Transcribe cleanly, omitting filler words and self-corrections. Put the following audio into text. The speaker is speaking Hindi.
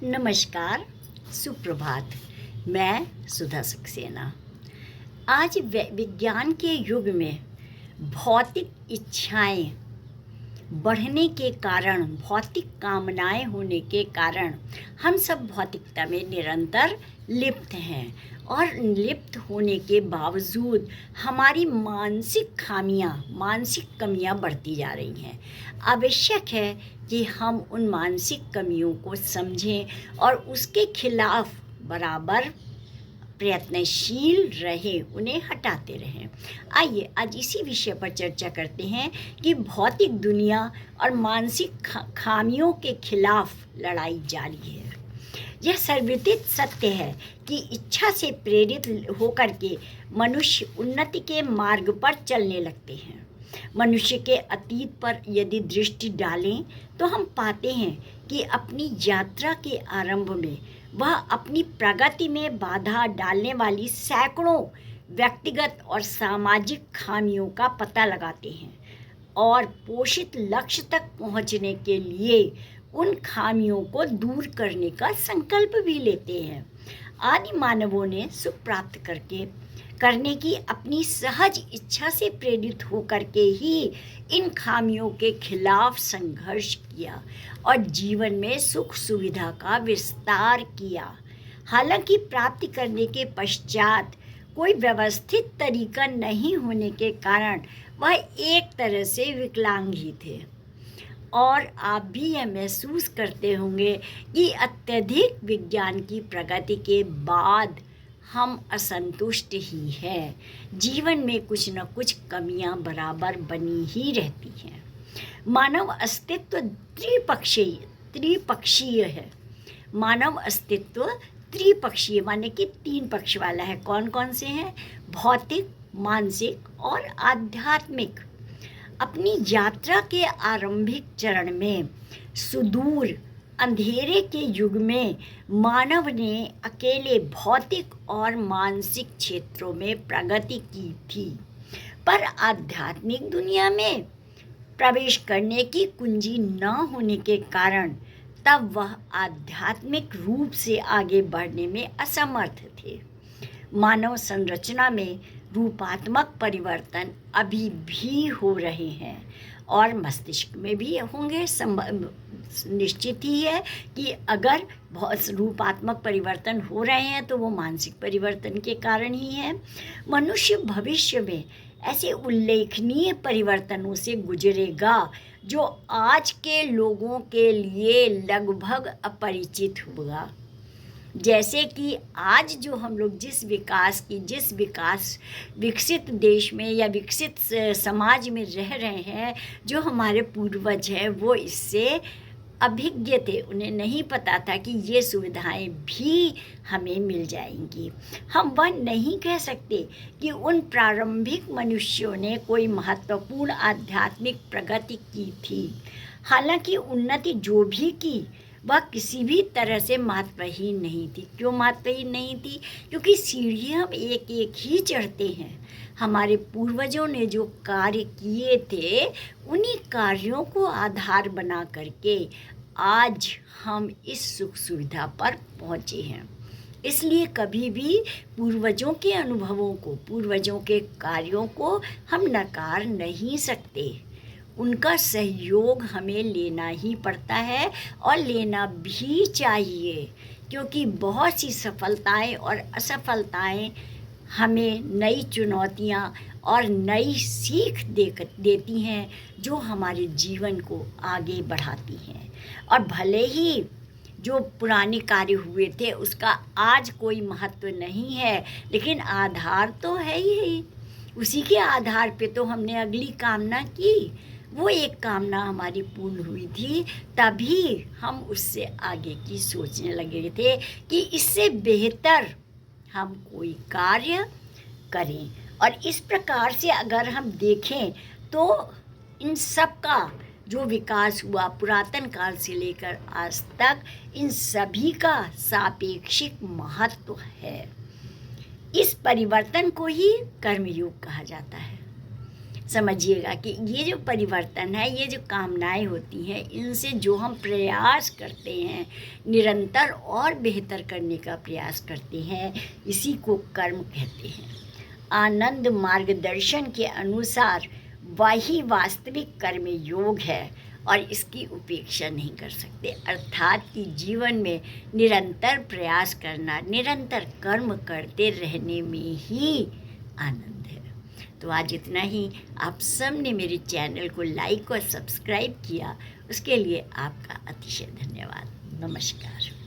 नमस्कार, सुप्रभात। मैं सुधा सक्सेना। आज विज्ञान के युग में भौतिक इच्छाएं बढ़ने के कारण, भौतिक कामनाएं होने के कारण हम सब भौतिकता में निरंतर लिप्त हैं और लिप्त होने के बावजूद हमारी मानसिक खामियां, मानसिक कमियां बढ़ती जा रही हैं। आवश्यक है कि हम उन मानसिक कमियों को समझें और उसके खिलाफ बराबर प्रयत्नशील रहें, उन्हें हटाते रहें। आइए आज इसी विषय पर चर्चा करते हैं कि भौतिक दुनिया और मानसिक खामियों के खिलाफ लड़ाई जारी है। यह सर्वविदित सत्य है कि इच्छा से प्रेरित होकर के मनुष्य उन्नति के मार्ग पर चलने लगते हैं। मनुष्य के अतीत पर यदि दृष्टि डालें तो हम पाते हैं कि अपनी यात्रा के आरंभ में वह अपनी प्रगति में बाधा डालने वाली सैकड़ों व्यक्तिगत और सामाजिक खामियों का पता लगाते हैं और पोषित लक्ष्य तक पहुंचने के लिए उन खामियों को दूर करने का संकल्प भी लेते हैं। आदि मानवों ने सुख प्राप्त करने की अपनी सहज इच्छा से प्रेरित होकर के ही इन खामियों के खिलाफ संघर्ष किया और जीवन में सुख सुविधा का विस्तार किया। हालांकि प्राप्ति करने के पश्चात कोई व्यवस्थित तरीका नहीं होने के कारण वह एक तरह से विकलांग ही थे। और आप भी यह महसूस करते होंगे कि अत्यधिक विज्ञान की प्रगति के बाद हम असंतुष्ट ही हैं। जीवन में कुछ न कुछ कमियां बराबर बनी ही रहती हैं। मानव अस्तित्व त्रिपक्षीय है। मानव अस्तित्व त्रिपक्षीय माने कि 3 पक्ष वाला है। कौन कौन से हैं? भौतिक, मानसिक और आध्यात्मिक। अपनी यात्रा के आरंभिक चरण में सुदूर अंधेरे के युग में मानव ने अकेले भौतिक और मानसिक क्षेत्रों में प्रगति की थी, पर आध्यात्मिक दुनिया में प्रवेश करने की कुंजी न होने के कारण तब वह आध्यात्मिक रूप से आगे बढ़ने में असमर्थ थे। मानव संरचना में रूपात्मक परिवर्तन अभी भी हो रहे हैं और मस्तिष्क में भी होंगे। निश्चित ही है कि अगर बहुत रूपात्मक परिवर्तन हो रहे हैं तो वो मानसिक परिवर्तन के कारण ही है। मनुष्य भविष्य में ऐसे उल्लेखनीय परिवर्तनों से गुजरेगा जो आज के लोगों के लिए लगभग अपरिचित होगा। जैसे कि आज जो हम लोग जिस विकसित देश में या विकसित समाज में रह रहे हैं, जो हमारे पूर्वज हैं वो इससे अभिज्ञ थे। उन्हें नहीं पता था कि ये सुविधाएं भी हमें मिल जाएंगी। हम वह नहीं कह सकते कि उन प्रारंभिक मनुष्यों ने कोई महत्वपूर्ण आध्यात्मिक प्रगति की थी। हालांकि उन्नति जो भी की वह किसी भी तरह से महत्वहीन नहीं थी। क्यों महत्वहीन नहीं थी? क्योंकि सीढ़ी हम एक एक ही चढ़ते हैं। हमारे पूर्वजों ने जो कार्य किए थे उन्हीं कार्यों को आधार बना करके आज हम इस सुख सुविधा पर पहुँचे हैं। इसलिए कभी भी पूर्वजों के अनुभवों को, पूर्वजों के कार्यों को हम नकार नहीं सकते। उनका सहयोग हमें लेना ही पड़ता है और लेना भी चाहिए, क्योंकि बहुत सी सफलताएं और असफलताएं हमें नई चुनौतियां और नई सीख देती हैं जो हमारे जीवन को आगे बढ़ाती हैं। और भले ही जो पुराने कार्य हुए थे उसका आज कोई महत्व नहीं है, लेकिन आधार तो है ही। उसी के आधार पे तो हमने अगली कामना की। वो एक कामना हमारी पूर्ण हुई थी, तभी हम उससे आगे की सोचने लगे थे कि इससे बेहतर हम कोई कार्य करें। और इस प्रकार से अगर हम देखें तो इन सब का जो विकास हुआ पुरातन काल से लेकर आज तक, इन सभी का सापेक्षिक महत्व है। इस परिवर्तन को ही कर्मयोग कहा जाता है। समझिएगा कि ये जो परिवर्तन है, ये जो कामनाएं होती हैं, इनसे जो हम प्रयास करते हैं, निरंतर और बेहतर करने का प्रयास करते हैं, इसी को कर्म कहते हैं। आनंद मार्गदर्शन के अनुसार वही वास्तविक कर्म योग है और इसकी उपेक्षा नहीं कर सकते। अर्थात कि जीवन में निरंतर प्रयास करना, निरंतर कर्म करते रहने में ही आनंद है। तो आज इतना ही। आप सब ने मेरे चैनल को लाइक और सब्सक्राइब किया, उसके लिए आपका अतिशय धन्यवाद। नमस्कार।